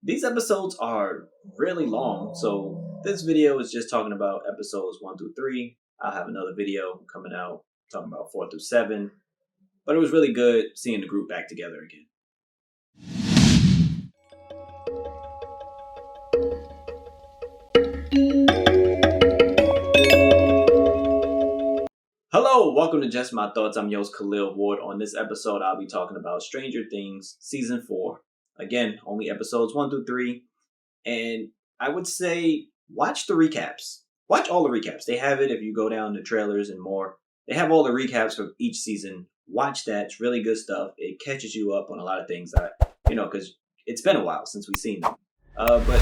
These episodes are really long, so this video is just talking about episodes 1 through 3. I'll have another video coming out talking about 4 through 7. But it was really good seeing the group back together again. Hello, welcome to Just My Thoughts. I'm your host Khaleel Ward. On this episode, I'll be talking about Stranger Things Season 4. Again, only episodes 1 through 3. And I would say watch the recaps. Watch all the recaps. They have it if you go down to trailers and more. They have all the recaps for each season. Watch that. It's really good stuff. It catches you up on a lot of things that, because it's been a while since we've seen them. But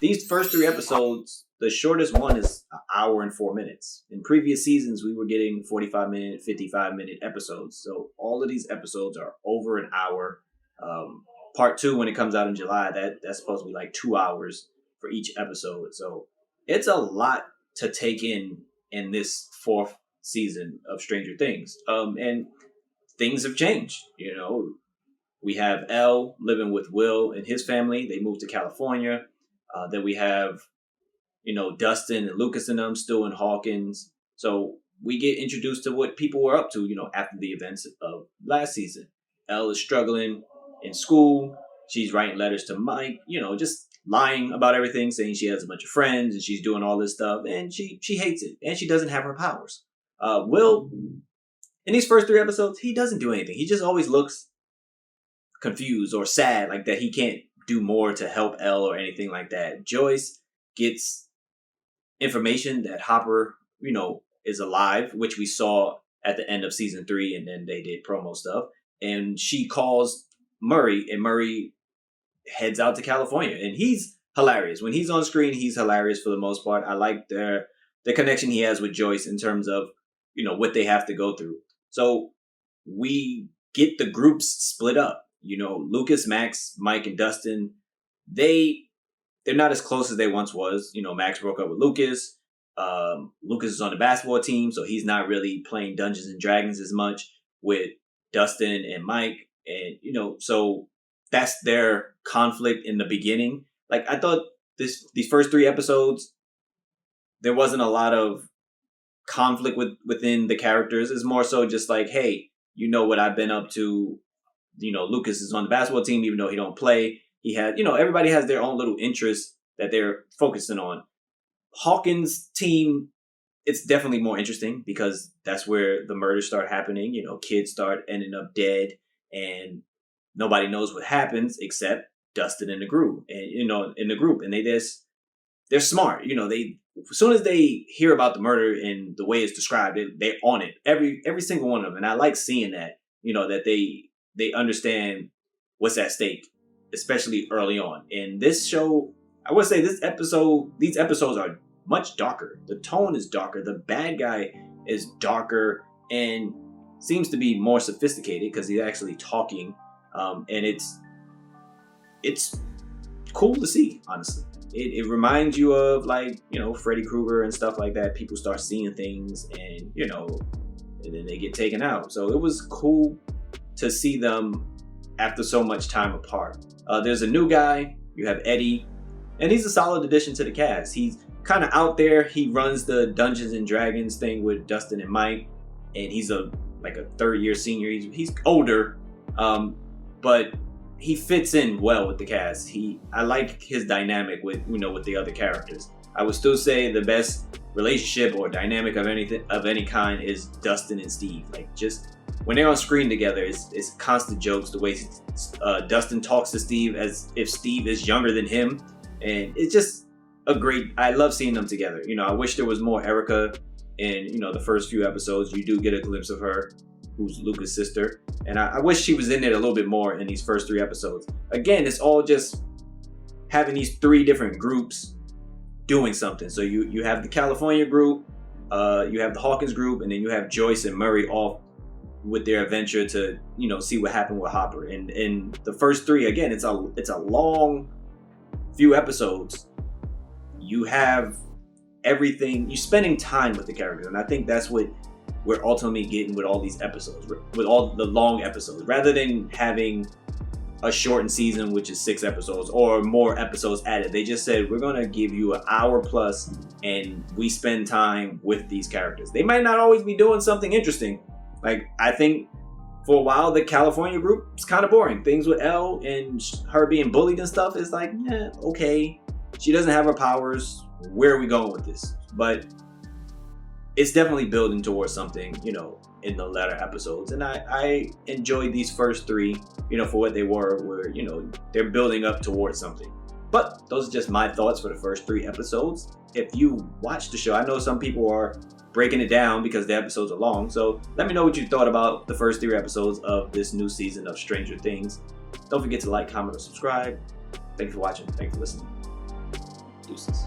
these first 3 episodes, the shortest one is an hour and 4 minutes. In previous seasons, we were getting 45-minute, 55-minute episodes. So all of these episodes are over an hour. Part 2, when it comes out in July, that's supposed to be like 2 hours for each episode. So it's a lot to take in this 4th season of Stranger Things. And things have changed. We have Elle living with Will and his family. They moved to California. Then we have, Dustin and Lucas and them still in Hawkins. So we get introduced to what people were up to, after the events of last season. Elle is struggling in school. She's writing letters to Mike, just lying about everything, saying she has a bunch of friends and she's doing all this stuff. And she hates it. And she doesn't have her powers. Will, in these first 3 episodes, he doesn't do anything. He just always looks confused or sad, like that he can't do more to help Elle or anything like that. Joyce gets information that Hopper, is alive, which we saw at the end of season 3, and then they did promo stuff. And she calls Murray, and Murray heads out to California, and he's hilarious. When he's on screen, he's hilarious for the most part. I like the connection he has with Joyce in terms of, what they have to go through. So we get the groups split up. Lucas, Max, Mike, and Dustin, they're not as close as they once was. Max broke up with Lucas. Lucas is on the basketball team, so he's not really playing Dungeons and Dragons as much with Dustin and Mike. And, so that's their conflict in the beginning. Like, I thought these first 3 episodes, there wasn't a lot of conflict within the characters. It's more so just like, hey, what I've been up to. Lucas is on the basketball team, even though he don't play. He had, everybody has their own little interests that they're focusing on. Hawkins' team, it's definitely more interesting because that's where the murders start happening. Kids start ending up dead and nobody knows what happens except Dustin and the group. And, in the group. And they're smart. As soon as they hear about the murder and the way it's described, they're on it. Every single one of them. And I like seeing that, that they understand what's at stake, especially early on. And this show, I would say these episodes are much darker. The tone is darker. The bad guy is darker and seems to be more sophisticated because he's actually talking. And it's cool to see, honestly. It reminds you of Freddy Krueger and stuff like that. People start seeing things and then they get taken out. So it was cool to see them after so much time apart. There's a new guy. You have Eddie, and he's a solid addition to the cast. He's kind of out there. He runs the Dungeons and Dragons thing with Dustin and Mike, and he's a 3rd-year senior. He's older, but he fits in well with the cast. I like his dynamic with the other characters. I would still say the best relationship or dynamic of any kind is Dustin and Steve. Just when they're on screen together, it's constant jokes. The way Dustin talks to Steve as if Steve is younger than him, and it's just I love seeing them together. I wish there was more Erica in the first few episodes. You do get a glimpse of her, who's Lucas' sister, and I wish she was in it a little bit more in these first 3 episodes. Again, it's all just having these 3 different groups doing something. So you have the California group, you have the Hawkins group, and then you have Joyce and Murray off with their adventure to see what happened with Hopper. And in the first 3, again, it's a long few episodes. You have everything. You're spending time with the characters, and I think that's what we're ultimately getting with all these episodes, with all the long episodes, rather than having a shortened season, which is 6 episodes, or more episodes added. They just said, we're going to give you an hour plus, and we spend time with these characters. They might not always be doing something interesting. Like, I think for a while, the California group is kind of boring. Things with Elle and her being bullied and stuff is like, okay. She doesn't have her powers. Where are we going with this? But it's definitely building towards something, in the latter episodes. And I enjoyed these first 3, for what they were, where, they're building up towards something. But those are just my thoughts for the first 3 episodes. If you watch the show, I know some people are breaking it down because the episodes are long. So let me know what you thought about the first 3 episodes of this new season of Stranger Things. Don't forget to like, comment, or subscribe. Thanks for watching. Thanks for listening. Deuces.